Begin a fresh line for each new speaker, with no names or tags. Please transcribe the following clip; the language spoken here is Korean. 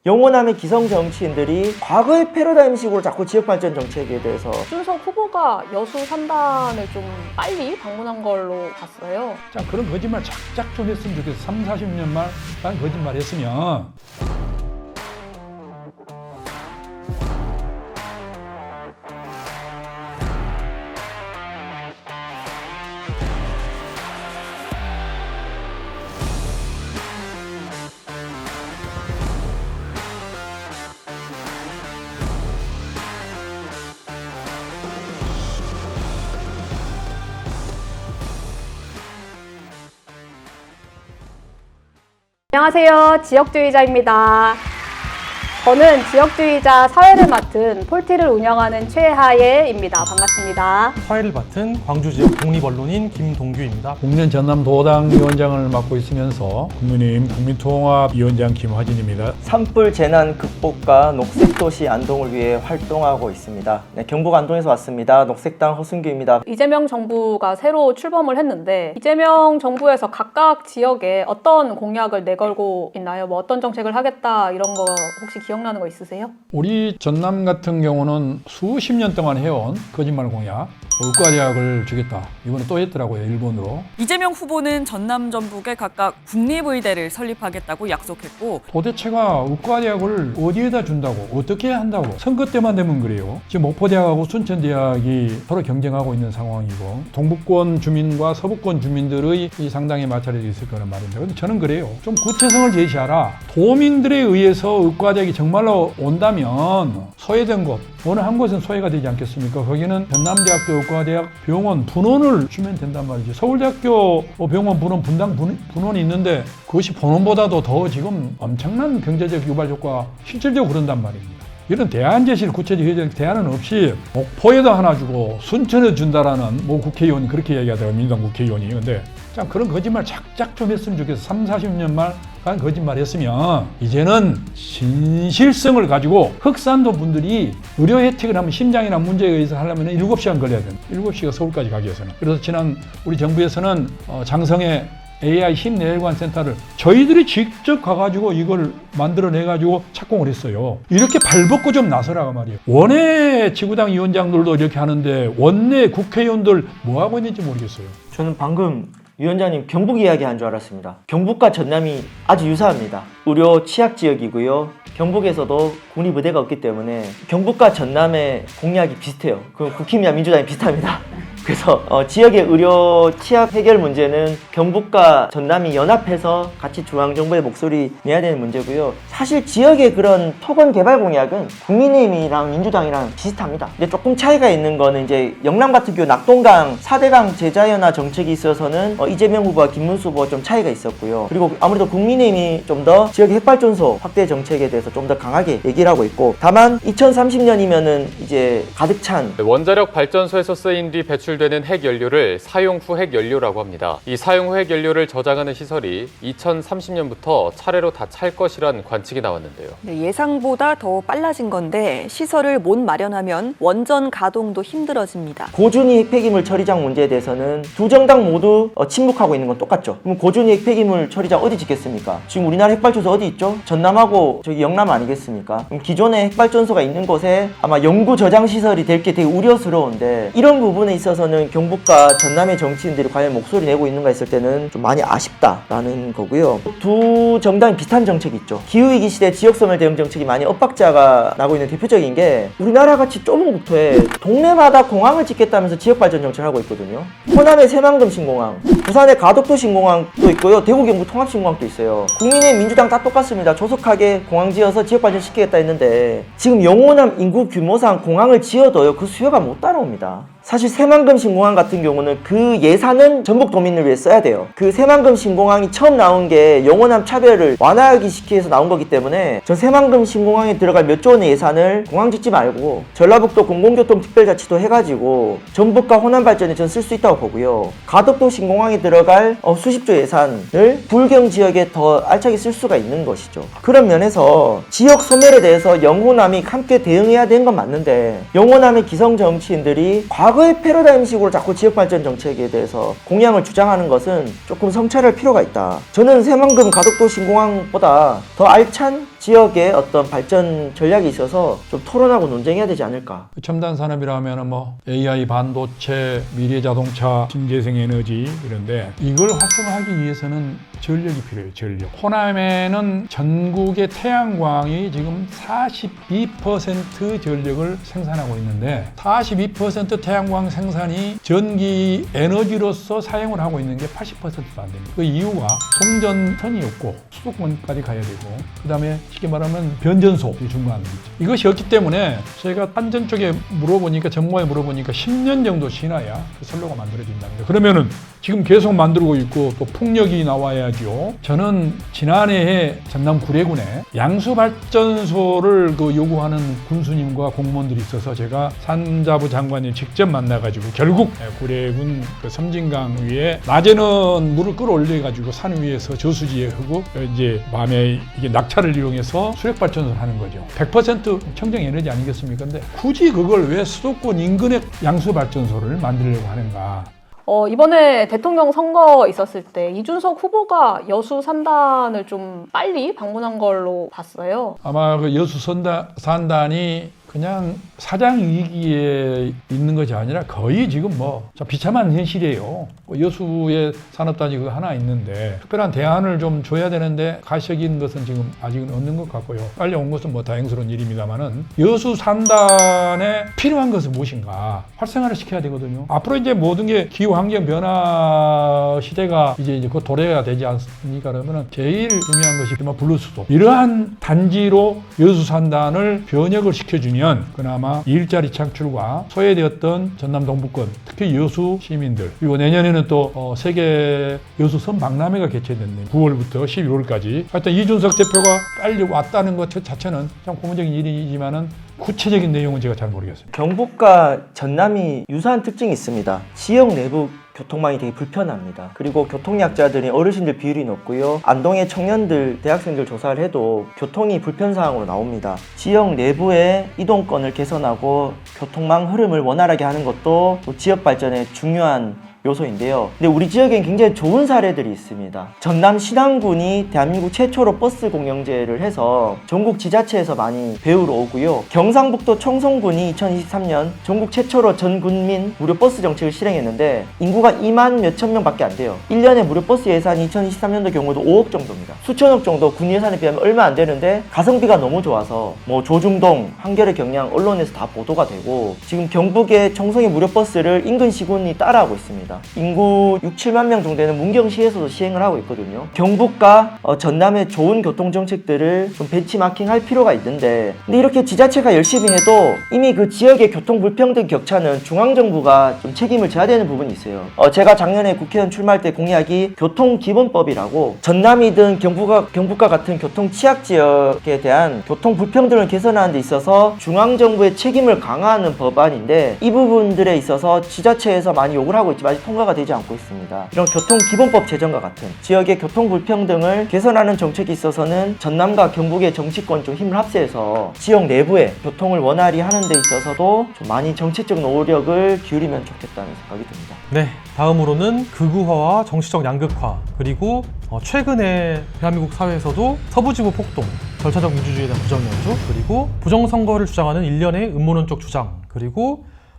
영호남의 기성 정치인들이 과거의 패러다임식으로 자꾸 지역발전 정책에 대해서
이준석 후보가 여수 3단을 좀 빨리 방문한 걸로 봤어요.
자, 그런 거짓말 작작 좀 했으면 좋겠어. 3, 40년 만 거짓말 했으면.
안녕하세요. 지역주의자입니다. 저는 지역주의자 사회를 맡은 폴티를 운영하는 최하예입니다. 반갑습니다.
사회를 맡은 광주 지역 독립언론인 김동규입니다.
국내 전남도당 위원장을 맡고 있으면서 국민의힘 국민통합위원장 김화진입니다.
산불 재난 극복과 녹색도시 안동을 위해 활동하고 있습니다. 네, 경북 안동에서 왔습니다. 녹색당 허순규입니다.
이재명 정부가 새로 출범을 했는데 이재명 정부에서 각각 지역에 어떤 공약을 내걸고 있나요? 뭐 어떤 정책을 하겠다 이런 거 혹시 기억나는 거 있으세요?
우리 전남 같은 경우는 수십 년 동안 해온 거짓말 공약, 의과대학을 주겠다. 이번에 또 했더라고요, 일본으로.
이재명 후보는 전남 전북에 각각 국립의대를 설립하겠다고 약속했고,
도대체가 의과대학을 어디에다 준다고, 어떻게 한다고, 선거 때만 되면 그래요. 지금 목포대학하고 순천대학이 서로 경쟁하고 있는 상황이고, 동북권 주민과 서북권 주민들의 이 상당히 마찰이 있을 거란 말입니다. 근데 저는 그래요. 좀 구체성을 제시하라. 도민들에 의해서 의과대학이 정말로 온다면 소외된 곳, 어느 한 곳은 소외가 되지 않겠습니까? 거기는 전남대학교 의과대학 병원 분원을 주면 된단 말이죠. 서울대학교 병원 분원 분당 분원이 있는데 그것이 본원보다도 더 지금 엄청난 경제적 유발 효과 실질적으로 그런단 말입니다. 이런 대안 제시를 구체적으로 해야 되는 대안은 없이 목포에도 하나 주고 순천에 준다라는 뭐 국회의원이 그렇게 얘기하더라고요. 민주당 국회의원이. 근데 참 그런 거짓말 작작 좀 했으면 좋겠어. 3, 40년 만 거짓말 했으면 이제는 진실성을 가지고 흑산도 분들이 의료 혜택을 하면 심장이나 문제에 의해서 하려면 7시간 걸려야 됩니다. 7시간 서울까지 가기 위해서는. 그래서 지난 우리 정부에서는 장성의 AI 심내혈관 센터를 저희들이 직접 가가지고 이걸 만들어내가지고 착공을 했어요. 이렇게 발벗고 좀 나서라고 말이에요. 원외 지구당 위원장들도 이렇게 하는데 원내 국회의원들 뭐 하고 있는지 모르겠어요.
저는 방금 위원장님 경북 이야기 한 줄 알았습니다. 경북과 전남이 아주 유사합니다. 의료 취약 지역이고요. 경북에서도 국립의대가 없기 때문에 경북과 전남의 공약이 비슷해요. 그 국힘이나 민주당이 비슷합니다. 그래서 지역의 의료 취약 해결 문제는 경북과 전남이 연합해서 같이 중앙정부의 목소리 내야 되는 문제고요. 사실 지역의 그런 토건 개발 공약은 국민의힘이랑 민주당이랑 비슷합니다. 근데 조금 차이가 있는 거는 이제 영남 같은 경우 낙동강 4대강 제자연화 정책이 있어서는 이재명 후보와 김문수 후보가 좀 차이가 있었고요. 그리고 아무래도 국민의힘이 좀 더 지역의 핵발전소 확대 정책에 대해서 좀 더 강하게 얘기를 하고 있고, 다만 2030년이면은 이제 가득 찬
원자력 발전소에서 쓰인 뒤 배출되는 핵연료를 사용 후 핵연료라고 합니다. 이 사용 후 핵연료를 저장하는 시설이 2030년부터 차례로 다 찰 것이란 관측이 나왔는데요.
네, 예상보다 더 빨라진 건데 시설을 못 마련하면 원전 가동도 힘들어집니다.
고준위 핵폐기물 처리장 문제에 대해서는 두 정당 모두 침묵하고 있는 건 똑같죠. 그럼 고준위 핵폐기물 처리장 어디 짓겠습니까? 지금 우리나라 핵발전소 어디 있죠? 전남하고 저기 영남 아니겠습니까? 그럼 기존에 핵발전소가 있는 곳에 아마 영구 저장 시설이 될 게 되게 우려스러운데, 이런 부분에 있어서는 경북과 전남의 정치인들이 과연 목소리 내고 있는가 했을 때는 좀 많이 아쉽다라는 거고요. 두 정당이 비슷한 정책이 있죠. 기후위기 시대 지역소멸 대응 정책이 많이 엇박자가 나고 있는 대표적인 게, 우리나라같이 좁은 국토에 동네마다 공항을 짓겠다면서 지역발전 정책을 하고 있거든요. 호남의 새만금 신공항, 부산의 가덕도 신공항도 있고요. 대구 경북 통합 신공항도 있어요. 국민의힘 민주당 다 똑같습니다. 조속하게 공항 지어서 지역발전 시키겠다 했는데 지금 영호남 인구 규모상 공항을 지어도요, 그 수요가 못 따라옵니다. 사실 새만금 신공항 같은 경우는 그 예산은 전북 도민을 위해 써야 돼요. 그 새만금 신공항이 처음 나온 게 영호남 차별을 완화하기 시키기 위해서 나온 거기 때문에 저 새만금 신공항에 들어갈 몇 조 원의 예산을 공항 짓지 말고 전라북도 공공교통특별자치도 해가지고 전북과 호남 발전에 전 쓸 수 있다고 보고요. 가덕도 신공항에 들어갈 수십조 예산을 불경 지역에 더 알차게 쓸 수가 있는 것이죠. 그런 면에서 지역 소멸에 대해서 영호남이 함께 대응해야 되는 건 맞는데, 영호남의 기성 정치인들이 과거의 패러다임식으로 자꾸 지역발전 정책에 대해서 공약을 주장하는 것은 조금 성찰할 필요가 있다. 저는 새만금 가덕도 신공항보다 더 알찬 지역의 어떤 발전 전략에 있어서 좀 토론하고 논쟁해야 되지 않을까.
첨단 산업이라면 뭐 AI 반도체, 미래 자동차, 신재생 에너지 이런데 이걸 활성화하기 위해서는 전력이 필요해요. 전력. 호남에는 전국의 태양광이 지금 42% 전력을 생산하고 있는데 42% 태양광 생산이 전기 에너지로서 사용을 하고 있는 게 80%도 안 됩니다. 그 이유가 송전선이 없고 수도권까지 가야 되고 그다음에 쉽게 말하면 변전소이 중요한 거죠. 이것이 없기 때문에 저희가 한전 쪽에 물어보니까 정부에 물어보니까 10년 정도 지나야 그 선로가 만들어진답니다. 그러면은 지금 계속 만들고 있고 또 풍력이 나와야죠. 저는 지난해에 전남 구례군에 양수발전소를 요구하는 군수님과 공무원들이 있어서 제가 산자부 장관님 직접 만나가지고 결국 구례군 그 섬진강 위에 낮에는 물을 끌어올려가지고 산 위에서 저수지에 하고 이제 밤에 이게 낙차를 이용해서 수력발전소를 하는 거죠. 100% 청정 에너지 아니겠습니까? 근데 굳이 그걸 왜 수도권 인근에 양수발전소를 만들려고 하는가?
이번에 대통령 선거 있었을 때 이준석 후보가 여수 산단을 좀 빨리 방문한 걸로 봤어요.
아마 그 여수 산단이 그냥 사장 이기에 있는 것이 아니라 거의 지금 비참한 현실이에요. 여수의 산업단지 그거 하나 있는데 특별한 대안을 좀 줘야 되는데 가시적인 것은 지금 아직은 없는 것 같고요. 빨리 온 것은 다행스러운 일입니다만은 여수 산단에 필요한 것은 무엇인가 활성화를 시켜야 되거든요. 앞으로 이제 모든 게 기후 환경 변화 시대가 이제 그 도래가 되지 않습니까? 그러면은 제일 중요한 것이 블루수도 이러한 단지로 여수 산단을 변혁을 시켜주면 그나마 일자리 창출과 소외되었던 전남 동부권 특히 여수 시민들 그리고 내년에는 또 세계 여수 선박람회가 개최됐네요. 9월부터 12월까지 하여튼 이준석 대표가 빨리 왔다는 것 자체는 참 고무적인 일이지만은 구체적인 내용은 제가 잘 모르겠습니다.
경북과 전남이 유사한 특징이 있습니다. 지역 내부 교통망이 되게 불편합니다. 그리고 교통약자들이 어르신들 비율이 높고요. 안동의 청년들, 대학생들 조사를 해도 교통이 불편사항으로 나옵니다. 지역 내부의 이동권을 개선하고 교통망 흐름을 원활하게 하는 것도 지역 발전의 중요한 요소인데요. 근데 우리 지역엔 굉장히 좋은 사례들이 있습니다. 전남 신안군이 대한민국 최초로 버스 공영제를 해서 전국 지자체에서 많이 배우러 오고요. 경상북도 청송군이 2023년 전국 최초로 전 군민 무료 버스 정책을 실행했는데 인구가 2만 몇천 명밖에 안 돼요. 1년에 무료 버스 예산이 2023년도 경우도 5억 정도입니다. 수천억 정도 군 예산에 비하면 얼마 안 되는데 가성비가 너무 좋아서 조중동, 한겨레 경향 언론에서 다 보도가 되고 지금 경북의 청송의 무료 버스를 인근 시군이 따라하고 있습니다. 인구 6, 7만 명 정도 되는 문경시에서도 시행을 하고 있거든요. 경북과 전남의 좋은 교통정책들을 좀 벤치마킹할 필요가 있는데 근데 이렇게 지자체가 열심히 해도 이미 그 지역의 교통 불평등 격차는 중앙정부가 좀 책임을 져야 되는 부분이 있어요. 제가 작년에 국회의원 출마할 때 공약이 교통기본법이라고 전남이든 경북과 같은 교통 취약지역에 대한 교통 불평등을 개선하는 데 있어서 중앙정부의 책임을 강화하는 법안인데 이 부분들에 있어서 지자체에서 많이 욕을 하고 있지만 아직 통과가 되지 않고 있습니다. 이런 교통기본법 제정과 같은 지역의 교통 불평등을 개선하는 정책이 있어서는 전남과 경북의 정치권 좀 힘을 합세해서 지역 내부의 교통을 원활히 하는 데 있어서도 좀 많이 정책적 노력을 기울이면 좋겠다는 생각이 듭니다.
네, 다음으로는 극우화와 정치적 양극화 그리고 최근에 대한민국 사회에서도 서부지구 폭동, 절차적 민주주의에 대한 부정연주 그리고 부정선거를 주장하는 일련의 음모론적 주장 그리고